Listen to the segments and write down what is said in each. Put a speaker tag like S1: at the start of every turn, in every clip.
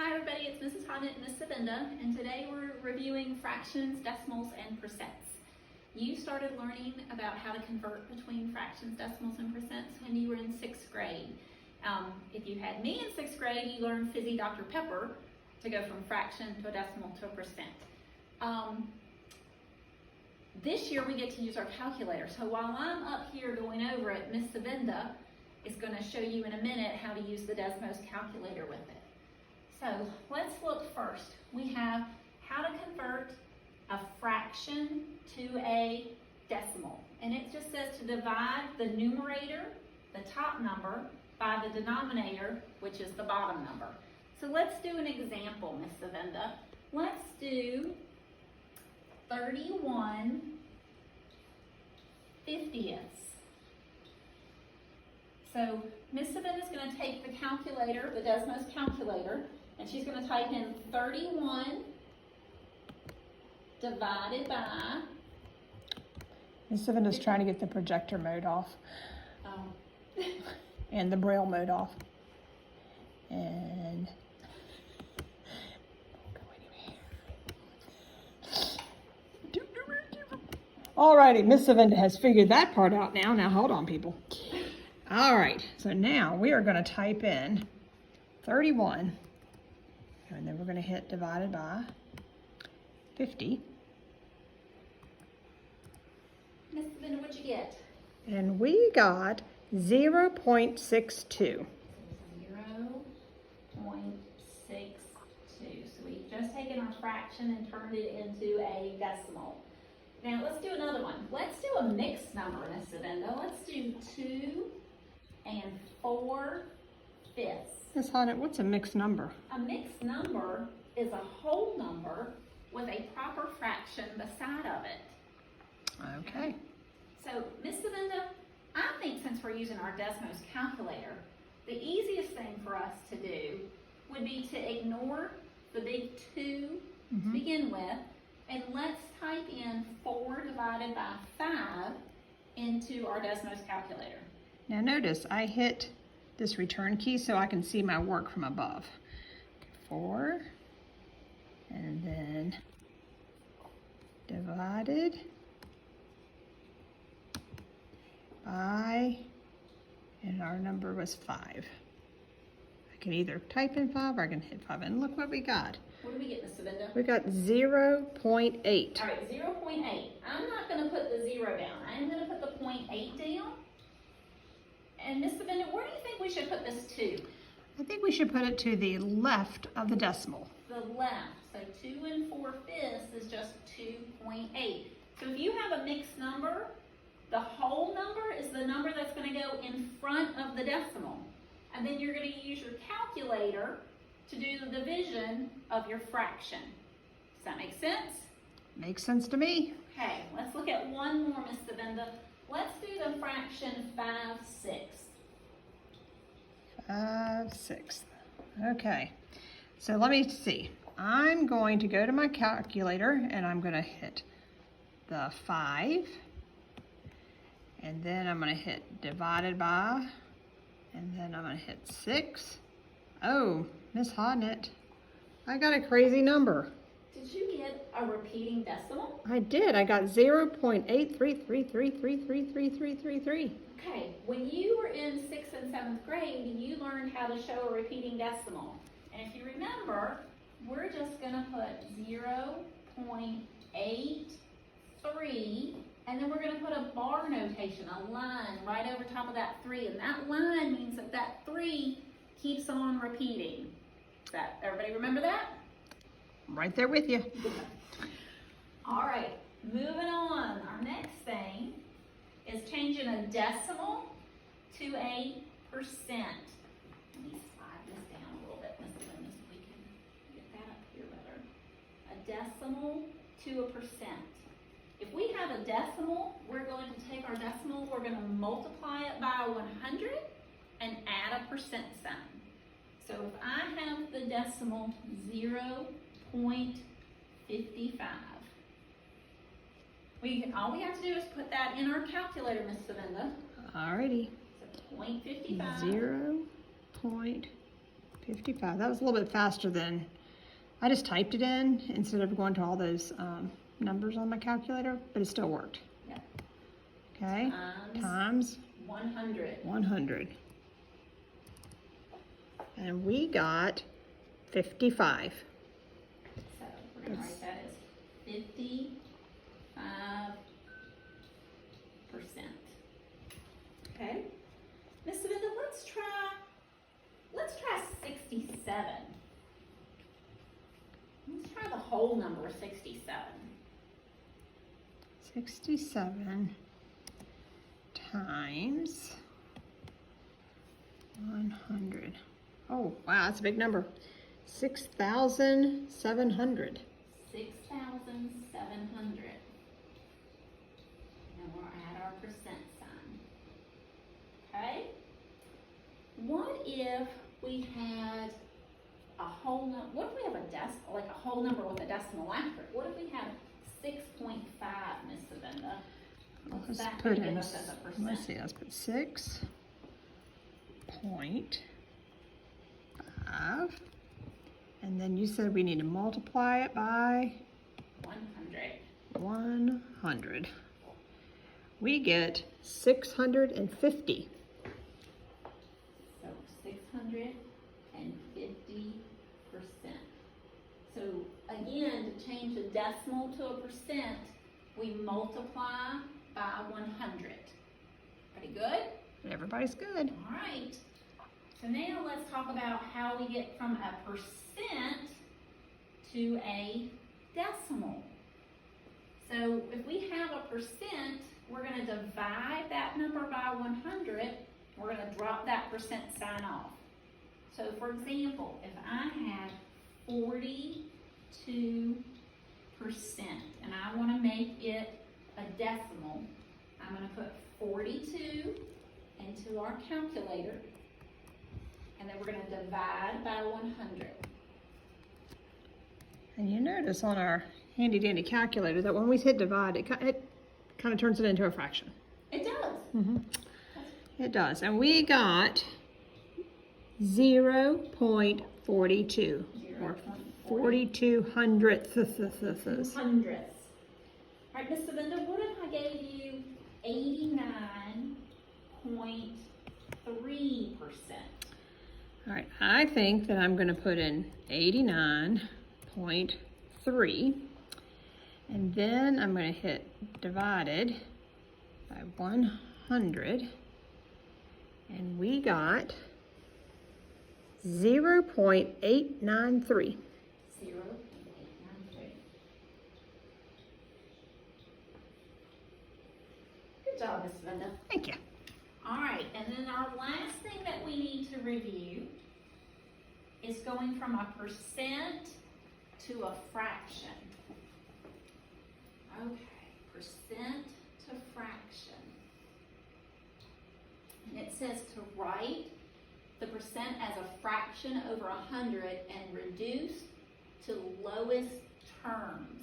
S1: Hi everybody, it's Mrs. Hodnett and Miss Savinda, and today we're reviewing fractions, decimals, and percents. You started learning about how to convert between fractions, decimals, and percents when you were in 6th grade. If you had me in 6th grade, you learned Fizzy Dr. Pepper to go from fraction to a decimal to a percent. This year we get to use our calculator, so while I'm up here going over it, Miss Savinda is going to show you in a minute how to use the Desmos calculator with it. So let's look first. We have how to convert a fraction to a decimal. And it just says to divide the numerator, the top number, by the denominator, which is the bottom number. So let's do an example, Miss Savinda. Let's do 31/50. So Miss Savinda is going to take the calculator, the Desmos calculator, and she's going to type in 31 divided by...
S2: Miss Savinda's trying to get the projector mode off. And the braille mode off. And... Alrighty, Miss Savinda has figured that part out now. Now hold on, people. Alright, so now we are going to type in 31, and then we're going to hit divided by 50.
S1: Miss Savinda, what'd you get?
S2: And we got 0.62.
S1: 0.62. So we've just taken our fraction and turned it into a decimal. Now let's do another one. Let's do a mixed number, Miss Savinda. Let's do 2 4/5.
S2: Miss Hodnett, what's a mixed number?
S1: A mixed number is a whole number with a proper fraction beside of it.
S2: Okay.
S1: So, Miss Savinda, I think since we're using our Desmos calculator, the easiest thing for us to do would be to ignore the big 2 to begin with, and let's type in 4 divided by 5 into our Desmos calculator.
S2: Now notice I hit this return key so I can see my work from above. 4, and then divided by, and our number was 5. I can either type in 5 or I can hit 5, and look what we got.
S1: What do we get, Miss Savinda?
S2: We got 0.8.
S1: All right, 0.8. I'm not going to put the 0 down. I am going to put the 0.8 down. And Miss Savinda, where do you think we should put this to?
S2: I think we should put it to the left of the decimal.
S1: The left. So 2 4/5 is just 2.8. So if you have a mixed number, the whole number is the number that's going to go in front of the decimal. And then you're going to use your calculator to do the division of your fraction. Does that make sense?
S2: Makes sense to me.
S1: Okay, let's look at one more, Miss Savinda. Let's do the fraction 5/6.
S2: 5/6. Okay, so let me see. I'm going to go to my calculator and I'm going to hit the 5, and then I'm going to hit divided by, and then I'm going to hit 6. Oh, Miss Hodnett, I got a crazy number.
S1: Did you get a repeating decimal?
S2: I did. I got 0.83333333333.
S1: Okay, when you were in 6th and 7th grade, you learned how to show a repeating decimal. And if you remember, we're just going to put 0.83, and then we're going to put a bar notation, a line right over top of that 3. And that line means that that 3 keeps on repeating. Everybody remember that?
S2: Right there with you.
S1: All right, moving on. Our next thing is changing a decimal to a percent. Let me slide this down a little bit, Miss Linda, so we can get that up here better. A decimal to a percent. If we have a decimal, we're going to take our decimal, we're going to multiply it by 100 and add a percent sign. So if I have the decimal 0.55, all we have to do is put that in our calculator, Miss Savinda.
S2: Alrighty.
S1: So 0.55.
S2: 0.55. 55. That was a little bit faster than, I just typed it in instead of going to all those numbers on my calculator, but it still worked.
S1: Yep.
S2: Okay, times
S1: 100.
S2: 100. And we got 55.
S1: So we're going to write that as 55%. Okay. Miss Savenda, let's try 67. Let's try the whole number 67.
S2: 67 times 100. Oh, wow, that's a big number. 6,700.
S1: 6,700. And we'll add our percent sign. Okay? What if we had a whole number? What if we have a like a whole number with a decimal after it? What if we have 6.5, Miss Savenda? What's
S2: Let's
S1: that
S2: put
S1: gonna
S2: in,
S1: give us as a percent?
S2: let's see, let's put 6.5. And then you said we need to multiply it by
S1: 100.
S2: 100. We get 650.
S1: So 650%. So again, to change the decimal to a percent, we multiply by 100. Pretty good?
S2: Everybody's good.
S1: All right. So now let's talk about how we get from a percent to a decimal. So if we have a percent, we're going to divide that number by 100. We're going to drop that percent sign off. So for example, if I had 42% and I want to make it a decimal, I'm going to put 42 into our calculator, and then we're going to divide by 100.
S2: And you notice on our handy dandy calculator that when we hit divide, it kind of turns it into a fraction.
S1: It does.
S2: It does. And we got 0.42 or 42 hundredths.
S1: 200ths. All right, Miss Savenda, what if I gave you 89.3%?
S2: All right, I think that I'm going to put in 89.3, and then I'm going to hit divided by 100, and we got 0.893.
S1: 0.893. Good job, Miss Savenda.
S2: Thank you.
S1: All right, and then our last thing that we need to review is going from a percent to a fraction. Okay, percent to fraction. And it says to write the percent as a fraction over 100 and reduce to lowest terms.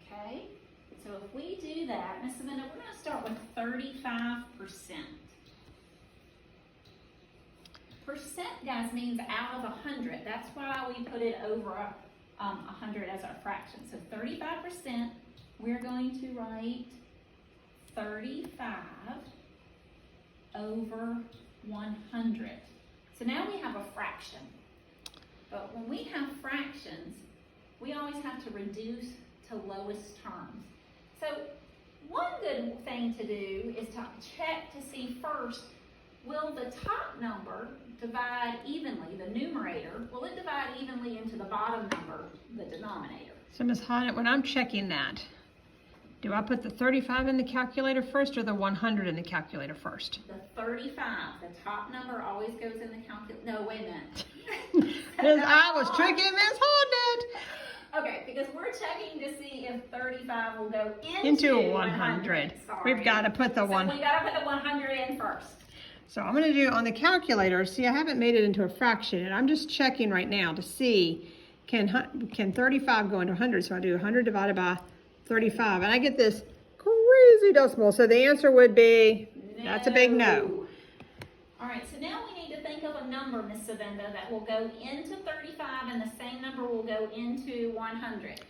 S1: Okay? So if we do that, Miss Savenda, we're going to start with 35%. Percent, guys, means out of 100. That's why we put it over 100 as our fraction. So 35%, we're going to write 35 over 100. So now we have a fraction. But when we have fractions, we always have to reduce to lowest terms. So one good thing to do is to check to see first, will the top number divide evenly, the numerator, will it divide evenly into the bottom number, the denominator?
S2: So Ms. Honnett, when I'm checking that, do I put the 35 in the calculator first or the 100 in the calculator first?
S1: The 35, the top number always goes in the calculator. No, wait a minute.
S2: I was tricking Ms. Honnett.
S1: Okay, because we're checking to see if 35 will go
S2: Into 100.
S1: Sorry.
S2: We've got to put the one.
S1: So we got to put the 100 in first.
S2: So I'm going to do on the calculator. See, I haven't made it into a fraction, and I'm just checking right now to see can 35 go into 100. So I do 100 divided by 35, and I get this crazy decimal. So the answer would be that's a big no.
S1: All right, so now we need to think think of a number, Miss Savinda, that will go into 35 and the same number will go into 100?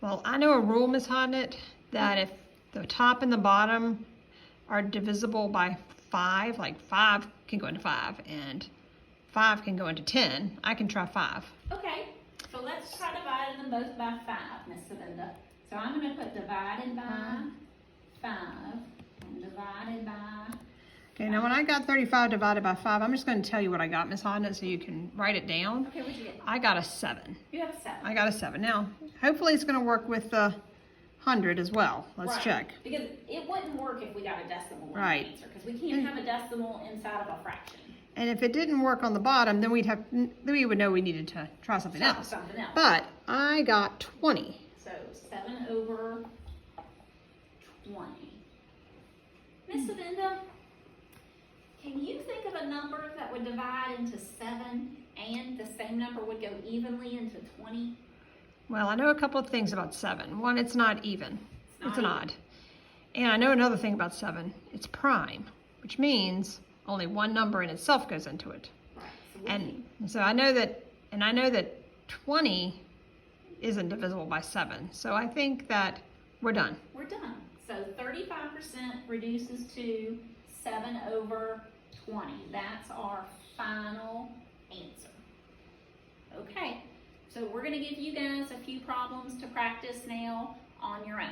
S2: Well, I know a rule, Ms. Hodnett, that if the top and the bottom are divisible by 5, like 5 can go into 5 and 5 can go into 10, I can try 5.
S1: Okay, so let's try dividing them both by 5, Miss Savinda. So I'm going to put divided by 5 and divided by.
S2: Okay, now when I got 35 divided by 5, I'm just going to tell you what I got, Ms. Hodnett, so you can write it down.
S1: Okay, what'd you get?
S2: I got a 7.
S1: You have a 7.
S2: I got a 7. Now, hopefully it's going to work with the 100 as well. Let's
S1: Right.
S2: check.
S1: Because it wouldn't work if we got a decimal in
S2: Right.
S1: the answer, because we can't have a decimal inside of a fraction.
S2: And if it didn't work on the bottom, then then we would know we needed to try something
S1: Try
S2: else.
S1: something else.
S2: But I got 20.
S1: So 7 over 20. Miss Savinda, can you think of a number that would divide into 7 and the same number would go evenly into 20?
S2: Well, I know a couple of things about 7. One, it's not even. It's an
S1: not
S2: odd. And I know another thing about 7. It's prime, which means only one number in itself goes into it.
S1: Right. So we
S2: And so I know that 20 isn't divisible by 7. So I think that we're done.
S1: we're done. So 35% reduces to 7 over 20. That's our final answer. Okay, so we're going to give you guys a few problems to practice now on your own.